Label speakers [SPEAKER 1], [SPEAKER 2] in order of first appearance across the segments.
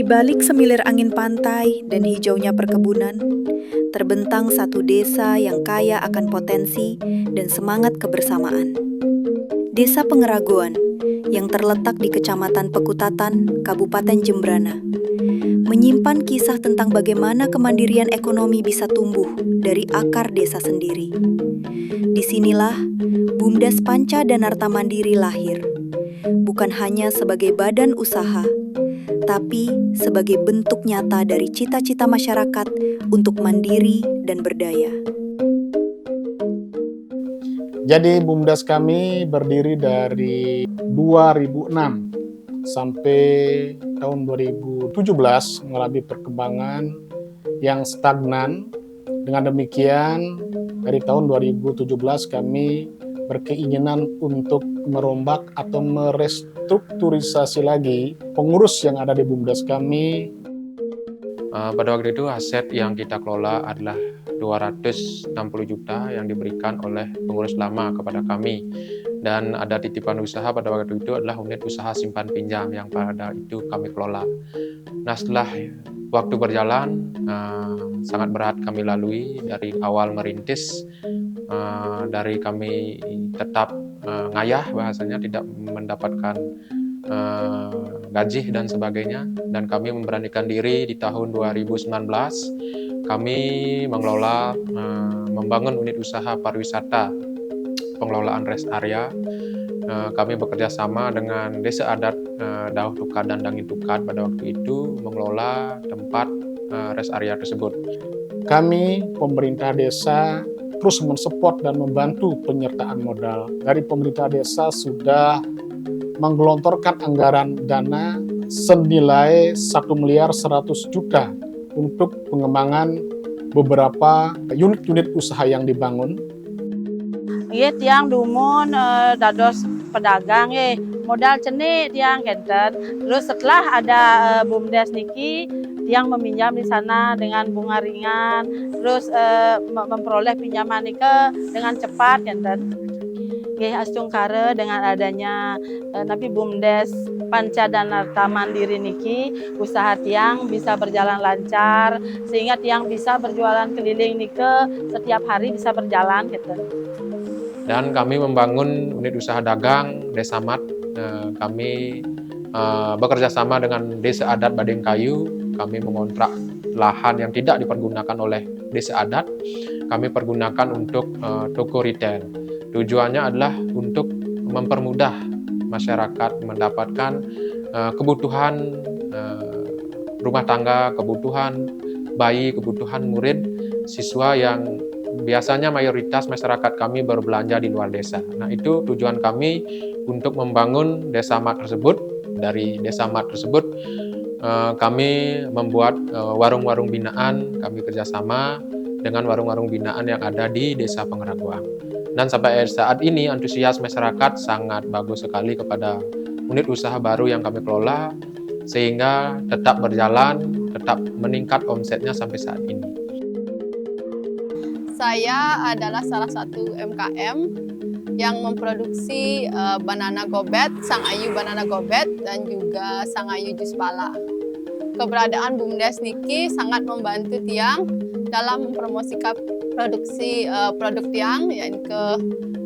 [SPEAKER 1] balik semilir angin pantai dan hijaunya perkebunan, terbentang satu desa yang kaya akan potensi dan semangat kebersamaan. Desa Pengeragoan yang terletak di Kecamatan Pekutatan, Kabupaten Jembrana, menyimpan kisah tentang bagaimana kemandirian ekonomi bisa tumbuh dari akar desa sendiri. Disinilah BUMDes Panca Danarta Mandiri lahir, bukan hanya sebagai badan usaha, tapi sebagai bentuk nyata dari cita-cita masyarakat untuk mandiri dan berdaya.
[SPEAKER 2] Jadi BUMDes kami berdiri dari 2006 sampai tahun 2017 mengalami perkembangan yang stagnan. Dengan demikian, dari tahun 2017 kami berkeinginan untuk merombak atau merestrukturisasi lagi pengurus yang ada di BUMDes kami.
[SPEAKER 3] Pada waktu itu aset yang kita kelola adalah 260 juta yang diberikan oleh pengurus lama kepada kami, dan ada titipan usaha pada waktu itu adalah unit usaha simpan pinjam yang pada itu kami kelola. Nah, setelah waktu berjalan, sangat berat kami lalui dari awal merintis, dari kami tetap ngayah bahasanya, tidak mendapatkan gaji dan sebagainya, dan kami memberanikan diri di tahun 2019 kami mengelola membangun unit usaha pariwisata pengelolaan rest area. Kami bekerja sama dengan Desa Adat Dauh Tukat dan Dangin Tukat pada waktu itu mengelola tempat rest area tersebut.
[SPEAKER 2] Kami, pemerintah desa, terus mensupport dan membantu penyertaan modal. Dari pemerintah desa sudah menggelontorkan anggaran dana senilai 1.100.000.000 untuk pengembangan beberapa unit-unit usaha yang dibangun.
[SPEAKER 4] Tiang dumun dados pedagang modal cenik tiang kenten. Terus setelah ada BUMDes niki, tiang meminjam di sana dengan bunga ringan, terus memperoleh pinjaman nike dengan cepat kenten. Astung kare dengan adanya napi BUMDes Panca Danarta Mandiri niki, usaha tiang bisa berjalan lancar sehingga tiang bisa berjualan keliling nike setiap hari bisa berjalan gitu.
[SPEAKER 3] Dan kami membangun unit usaha dagang Desa Mat. Kami bekerja sama dengan Desa Adat Badengkayu. Kami mengontrak lahan yang tidak dipergunakan oleh Desa Adat. Kami pergunakan untuk toko retail. Tujuannya adalah untuk mempermudah masyarakat mendapatkan kebutuhan rumah tangga, kebutuhan bayi, kebutuhan murid, siswa yang biasanya mayoritas masyarakat kami berbelanja di luar desa. Nah, itu tujuan kami untuk membangun Desa Mat tersebut. Dari Desa Mat tersebut kami membuat warung-warung binaan. Kami kerjasama dengan warung-warung binaan yang ada di Desa Pengeragoan. Dan sampai saat ini antusias masyarakat sangat bagus sekali kepada unit usaha baru yang kami kelola, sehingga tetap berjalan, tetap meningkat omsetnya sampai saat ini.
[SPEAKER 5] Saya adalah salah satu UMKM yang memproduksi banana gobet, sangayu banana gobet, dan juga sangayu jus pala. Keberadaan BUMDes niki sangat membantu tiang dalam mempromosikan produksi produk tiang, yaitu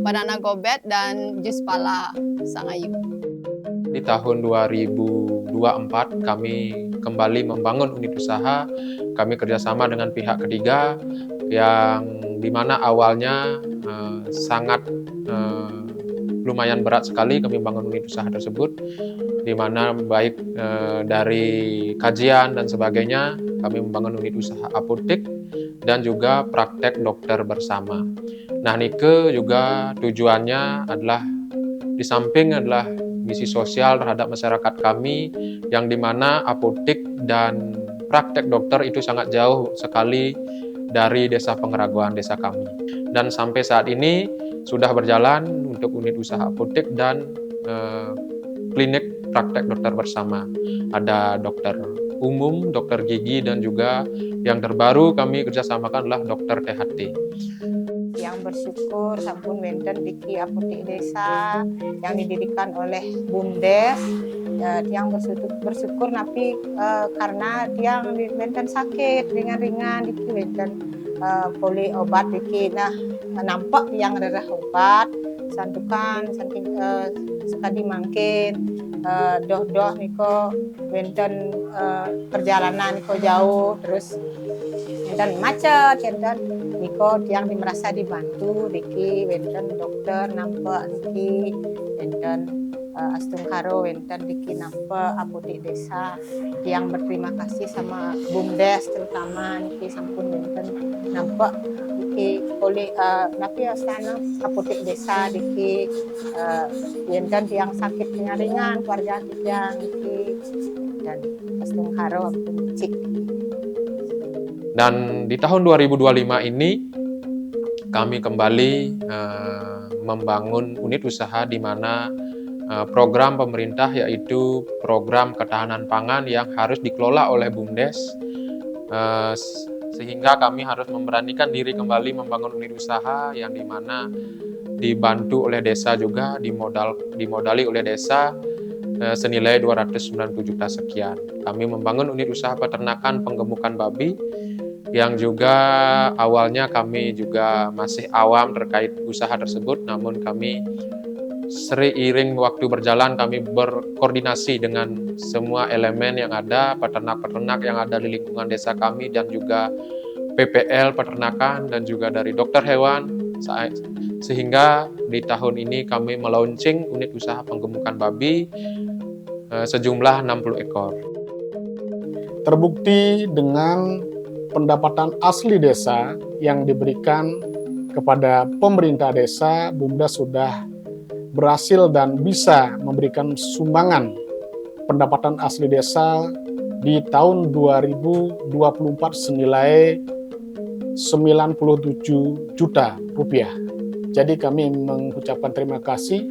[SPEAKER 5] banana gobet dan jus pala sangayu.
[SPEAKER 3] Di tahun 2024 kami kembali membangun unit usaha. Kami kerjasama dengan pihak ketiga yang dimana awalnya sangat lumayan berat sekali kami bangun unit usaha tersebut, dimana baik dari kajian dan sebagainya kami membangun unit usaha apotek dan juga praktek dokter bersama. Nah, nike juga tujuannya adalah di samping adalah misi sosial terhadap masyarakat kami, yang dimana apotek dan praktek dokter itu sangat jauh sekali dari Desa Pengeragoan desa kami. Dan sampai saat ini sudah berjalan untuk unit usaha apotek dan klinik praktek dokter bersama. Ada dokter umum, dokter gigi, dan juga yang terbaru kami kerjasamakan adalah dokter THT.
[SPEAKER 6] Yang bersyukur sampun wonten Diki Apotek Desa yang didirikan oleh BUMDes Ya, tiang bersyukur tapi karena tiang benten sakit ringan-ringan dikit benten boleh obat dikit. Nah, nampak tiang ada obat santukan saking sekali mangkin doh niko benten perjalanan niko jauh terus dan macet dan niko tiang merasa dibantu diki benten dokter nampak diki benten Astung Karo wenten diki nampak apotek desa. Yang berterima kasih sama BUMDes terutama niki sampun wenten nampak diki oleh napi astana apotek desa diki wenten yang sakit ringan-ringan keluarga yang diki dan Astung Karo ampun cik.
[SPEAKER 3] Dan di tahun 2025 ini kami kembali membangun unit usaha di mana program pemerintah yaitu program ketahanan pangan yang harus dikelola oleh BUMDes, sehingga kami harus memberanikan diri kembali membangun unit usaha yang dimana dibantu oleh desa juga, dimodali oleh desa senilai 290 juta sekian. Kami membangun unit usaha peternakan penggemukan babi yang juga awalnya kami juga masih awam terkait usaha tersebut, namun kami seiring waktu berjalan kami berkoordinasi dengan semua elemen yang ada, peternak-peternak yang ada di lingkungan desa kami dan juga PPL peternakan dan juga dari dokter hewan, sehingga di tahun ini kami melaunching unit usaha penggemukan babi sejumlah 60 ekor.
[SPEAKER 2] Terbukti dengan pendapatan asli desa yang diberikan kepada pemerintah desa, BUMDes sudah berhasil dan bisa memberikan sumbangan pendapatan asli desa di tahun 2024 senilai 97 juta rupiah. Jadi kami mengucapkan terima kasih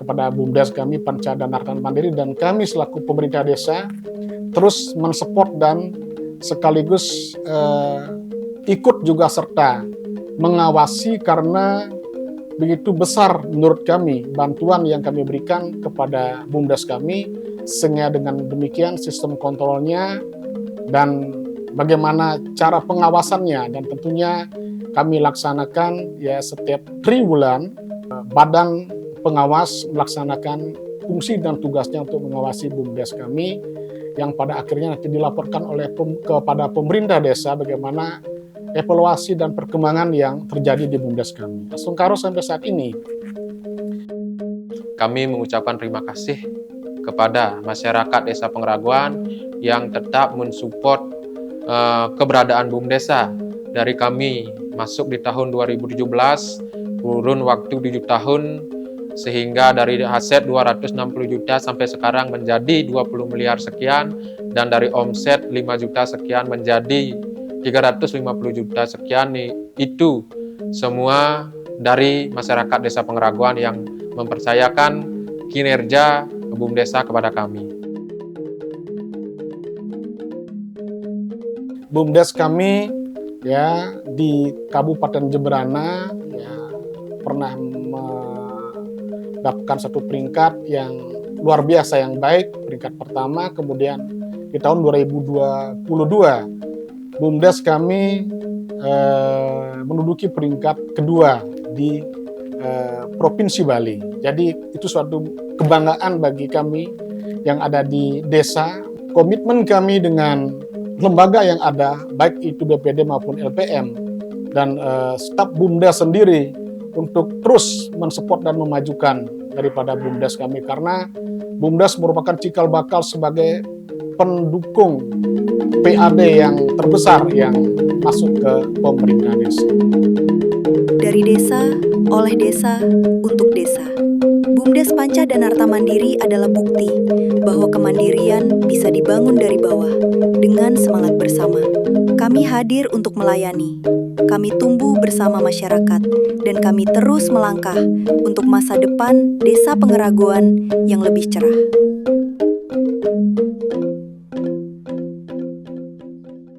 [SPEAKER 2] kepada BUMDes kami Panca dan Hartan Mandiri dan kami selaku pemerintah desa terus mensupport dan sekaligus ikut juga serta mengawasi karena begitu besar menurut kami bantuan yang kami berikan kepada BUMDes kami, sehingga dengan demikian sistem kontrolnya dan bagaimana cara pengawasannya dan tentunya kami laksanakan ya setiap triwulan badan pengawas melaksanakan fungsi dan tugasnya untuk mengawasi BUMDes kami yang pada akhirnya nanti dilaporkan kepada pemerintah desa bagaimana evaluasi dan perkembangan yang terjadi di BUMDes kami. Astung Karo sampai saat ini.
[SPEAKER 3] Kami mengucapkan terima kasih kepada masyarakat Desa Pengraguan yang tetap mensupport keberadaan BUMDesa. Dari kami masuk di tahun 2017, kurun waktu 7 tahun, sehingga dari aset 260 juta sampai sekarang menjadi 20 miliar sekian, dan dari omset 5 juta sekian menjadi 350 juta sekian. Itu semua dari masyarakat Desa Pengraguan yang mempercayakan kinerja BUMDesa kepada kami.
[SPEAKER 2] BUMDes kami ya di Kabupaten Jemberana ya pernah mendapatkan satu peringkat yang luar biasa yang baik, peringkat pertama. Kemudian di tahun 2022 BUMDes kami menduduki peringkat kedua di Provinsi Bali. Jadi itu suatu kebanggaan bagi kami yang ada di desa. Komitmen kami dengan lembaga yang ada, baik itu BPD maupun LPM, dan staf BUMDes sendiri untuk terus mensupport dan memajukan daripada BUMDes kami. Karena BUMDes merupakan cikal bakal sebagai pendukung PAD yang terbesar yang masuk ke pemerintah desa.
[SPEAKER 1] Dari desa, oleh desa, untuk desa. BUMDes Panca dan Harta Mandiri adalah bukti bahwa kemandirian bisa dibangun dari bawah dengan semangat bersama. Kami hadir untuk melayani. Kami tumbuh bersama masyarakat dan kami terus melangkah untuk masa depan Desa Pengraguan yang lebih cerah.